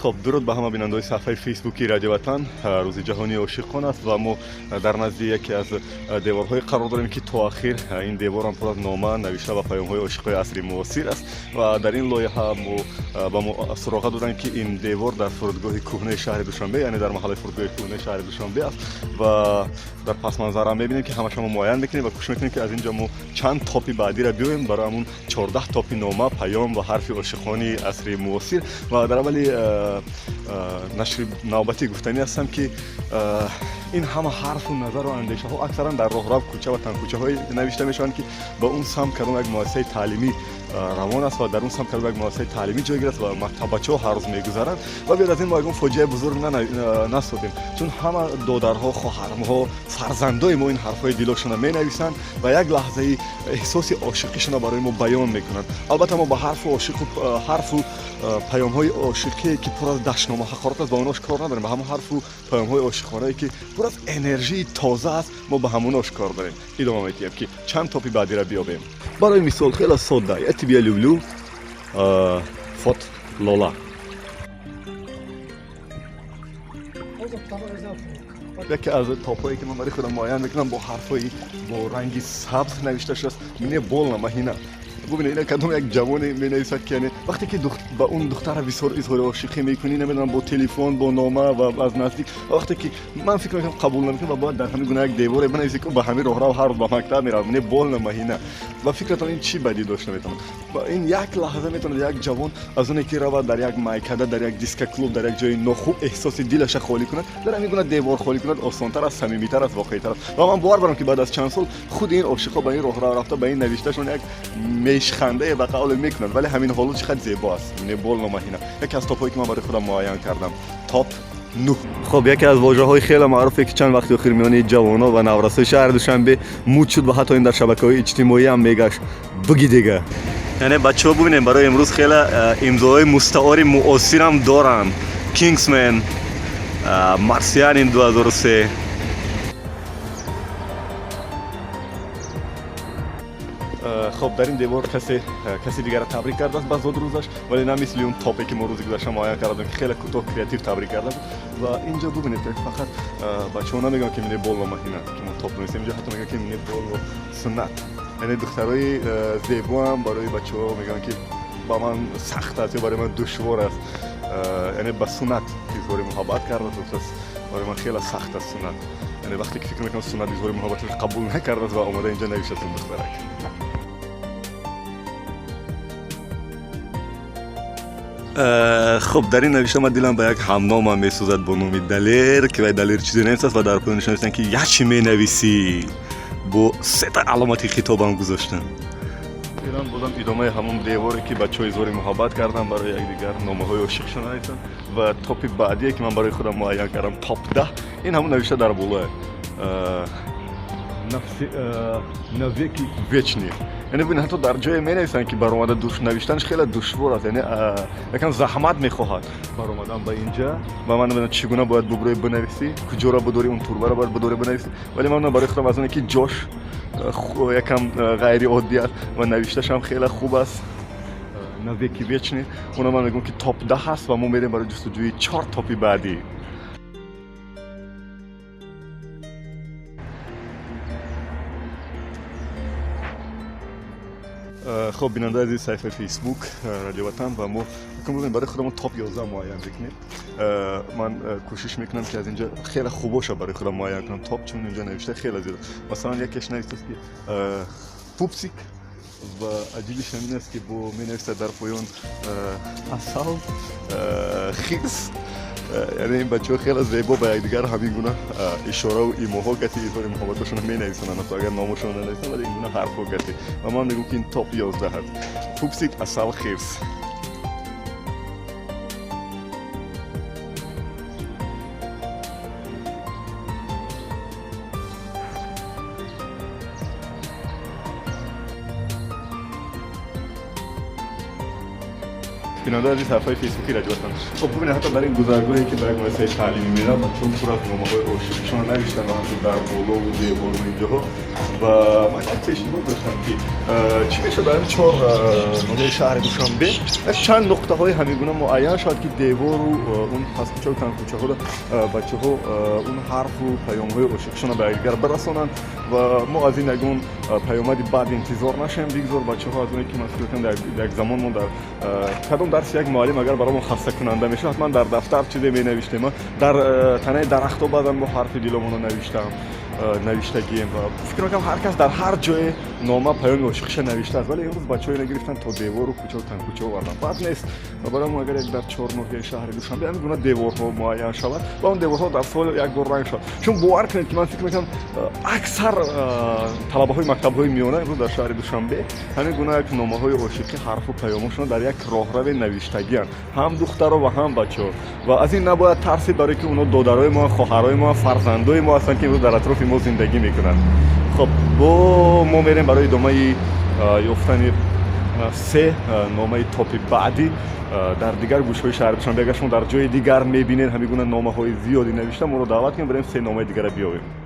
خب درود به همه بینندگان صفحه فیسبوکی رادیو وطن. روز جهانی عاشقان است و ما در نزد یکی از دیوارهای قرار داریم که تا آخر این دیوار هم پر از نامه نوشته و پیام‌های عاشقای عصری معاصر است و در این لایحه ما با ما سراغ دادن که این دیوار در فرودگاه کهنه شهر دوشنبه، یعنی در محل فرودگاه کهنه شهر دوشنبه است و در پس منظر هم می‌بینیم که همه شما معاین می‌کنیم و کوشش می‌کنیم که از اینجا ما چند تاپی بعدی را بیایم برای همون 14 تاپی نامه، پیام و حرف عاشقانه عصری معاصر. و در اولی نشر نوبتی گفتنی هستم که این همه حرف و نظر و اندیشه ها اکثرا در راهرو کوچه و تنگ های نوشته میشن که با اون سمت کدام یک مؤسسه تعلیمی روان است و در اون سمت کدام یک مؤسسه تعلیمی جای است و مکتبچه‌ها هر روز میگذرند و بعد از این ما یک فاجعه بزرگ نسودیم، چون همه دادرها، خواهرها، فرزندای ما این حرفای دلشون می نویسن و یک لحظه احساس عاشقیشون برای ما بیان میکنن. البته ما با حرف عاشق و حرف و پیام های عاشقی که پر از دشنام و حقارت است با اوناش کار نداریم، با همون حرف و پیام های عاشقانه که پر از انرژی تازه است ما با هموناش کار داریم. ادامه میدیم که چند تاپی بعدی را بیابیم. برای مثال خیلی ساده، اتبیا لولو فوت لولا. یکی از تاپایی که من برای خودم معین میکنم با حرفایی با رنگی سبز نوشته شده است. منی بول نمهینه. ببینید این کدوم یک جوانی می‌نویسد که یعنی وقتی که با اون دختر بسیار اظهار عاشقی می‌کنی، نمیدونم با تلفن، با نامه و از نزدیک، وقتی که من فکر می‌کنم قبول نمی‌کنم و باید در همین گونه یک دیوار بنویسی که با همین راه رو هر روز به مکتب میرم، من بول نمهینه و فکرتون این چی بدی داشته میتونه و این یک لحظه میتونه یک جوان از اون که رود در یک میکده، در یک دیسک کلوب، در یک جای نخوب احساس دلش خالی کنه، در همین گونه دیوار خالی کنه آسان‌تر است، صمیمی‌تر است، واقعی‌تر است. و من باور دارم که بعد از چند سال خود این عاشقا با این راه رو رفته به این نوشتهشون یک میشخنده به قول میکنن، ولی همین حالو چقدر زیبا است. من بول نمهینه یکی از تاپایی که من برای خودم معین کردم. تاپ 9. خب یکی از واژه‌های خیلی معروفی که چند وقت اخیر میان جوان‌ها و نورسای شهر دوشنبه مود شد و حتی این در شبکه‌های اجتماعی هم میگشت بگی دیگه. یعنی بچه‌ها ببینید برای امروز خیلی امضاهای مستعار معاصر هم دارن. کینگزمن، مارسیان این 2003. خب در این دیوار کسی دیگر را تبریک کرده است با زاد روزش، ولی نه مثل اون تاپی که ما روز گذشته معین کردیم که خیلی کوتاه کریاتیو تبریک کردم. و اینجا ببینید که فقط بچه‌ها نمیگن که من بول و مهینه که ما تاپ نویسیم، اینجا حتی میگن که من بول و سنت، یعنی دخترای زیبا هم برای بچه‌ها میگن که با من سخت است یا برای من دشوار است، یعنی با سنت اظهار محبت کرده است. برای من خیلی سخت است سنت، یعنی وقتی که فکر میکنم سنت اظهار محبت قبول نکرده است و اومده اینجا نوشته اون دخترک. خب در این نوشته من دلم به یک همنام هم میسوزد با نام دلیر که دلیر چیزی نیست است و در پایان نوشتن که یچی می نویسی با 3 تا علامت خطاب هم گذاشتن. ایران بودم ادامه همون دیواری که بچه‌ها اظهار محبت کردن برای یکدیگر، نامه‌های عاشقشون نوشتن و تاپ بعدی که من برای خودم معین کردم تاپ 10. این همون نوشته در بالا навеки вечні. یعنی ببین حتی در جای می نویسن که برآمده دوش نوشتنش خیلی دشوار است، یعنی یکم زحمت میخواهد برآمدن به اینجا و من نمیدونم چگونه باید ببری بنویسی، کجا را بداری، اون توربه را باید بداری بنویسی، ولی من برای خودم از اون که جاش یکم غیر عادی است و نوشتهش هم خیلی خوب است. навеки вечні. اونم من میگم که تاپ 10 هست و ما میریم برای جستجوی 4 تاپی بعدی. خب بیننده عزیز صفحه فیسبوک رادیو وطن و ما می‌خوایم برای خودمون تاپ 11 معین بکنیم. من کوشش میکنم که از اینجا خیلی خوباشو برای خودم معین کنم تاپ، چون اینجا نوشته خیلی زیاد. مثلا یکیش نوشته است که پوپسیک و عجیبش همین است که با مینویسه در پایان اصل خیس، یعنی این بچه‌ها خیلی زیبا با یکدیگر همین گونه اشاره و ایموها گتی اظهار محبتشون مینویسن، تا اگر نامشون ننویسن ولی این گونه حرفا گتی و من میگم که این تاپ 11 هست. پوپسیک اصل خیس. бинанда аз сафҳаи фейсбуки раҷоатан хоб бубинед ҳатто дар ин гузаргоҳе ки барои муассисаи таълимӣ меравам бачаҳо пур аз номаҳои ошиқшон навиштанд ва ҳамчун дар болову девору инҷоҳо ва ман як пешниҳод доштам ки чӣ мешавад дар ин чор номаи шаҳри Душанбе як чанд нуқтаҳои ҳамин гуна муайян шавад ки девору он пасткӯчаву танкӯчаҳоро бачаҳо он ҳарфу паёмҳои ошиқшонро ба якдигар бирасонанд ва мо аз ин ягон паёмади баъд интизор нашавем бигзор бачаҳо аз оне ки ман фикр мекунам як замон мо дар кадом дарси як муаллим агар баромон хастакунанда мешавад ҳатман дар дафтар чизе менавиштем дар танаи дарахтҳо баъдан мо ҳарфи диломонро навиштагием ва фикр мекунам ҳар кас дар ҳар ҷое нома паёми ошиқша навиштааст вале имрӯз бачаҳо ина гирифтанд то девору кӯчаву танкӯчаҳо вардан баъд нест ва барои мо агар як дар чорноҳияи шаҳри Душанбе ҳамин гуна деворҳо муайян шавад ва он деворҳо дар сол як бор ранг шавад чун бовар кунед ки ман фикр мекунам аксар талабаҳои мактабҳои миёна имрӯз дар шаҳри Душанбе ҳамин гуна як номаҳои ошиқӣ ҳарфу паёмҳошон дар як роҳраве навиштагианд ҳам духтаро ва ҳам бачаҳо ва аз ин набояд тарсид барое ки оно додарои мо хоҳарои мо фарзандои мо ҳастанд ки имрӯз дар атрофи мо зиндагӣ мекунанд хоб бо мо мерем барои идомаи ёфтани се номаи топи баъдӣ дар дигар гӯшаҳои шаҳри Душанбе агар шумо дар ҷои дигар мебинед ҳамин гуна номаҳои зиёде навишта моро даъват кунед барем се номаи дигарро биёвем.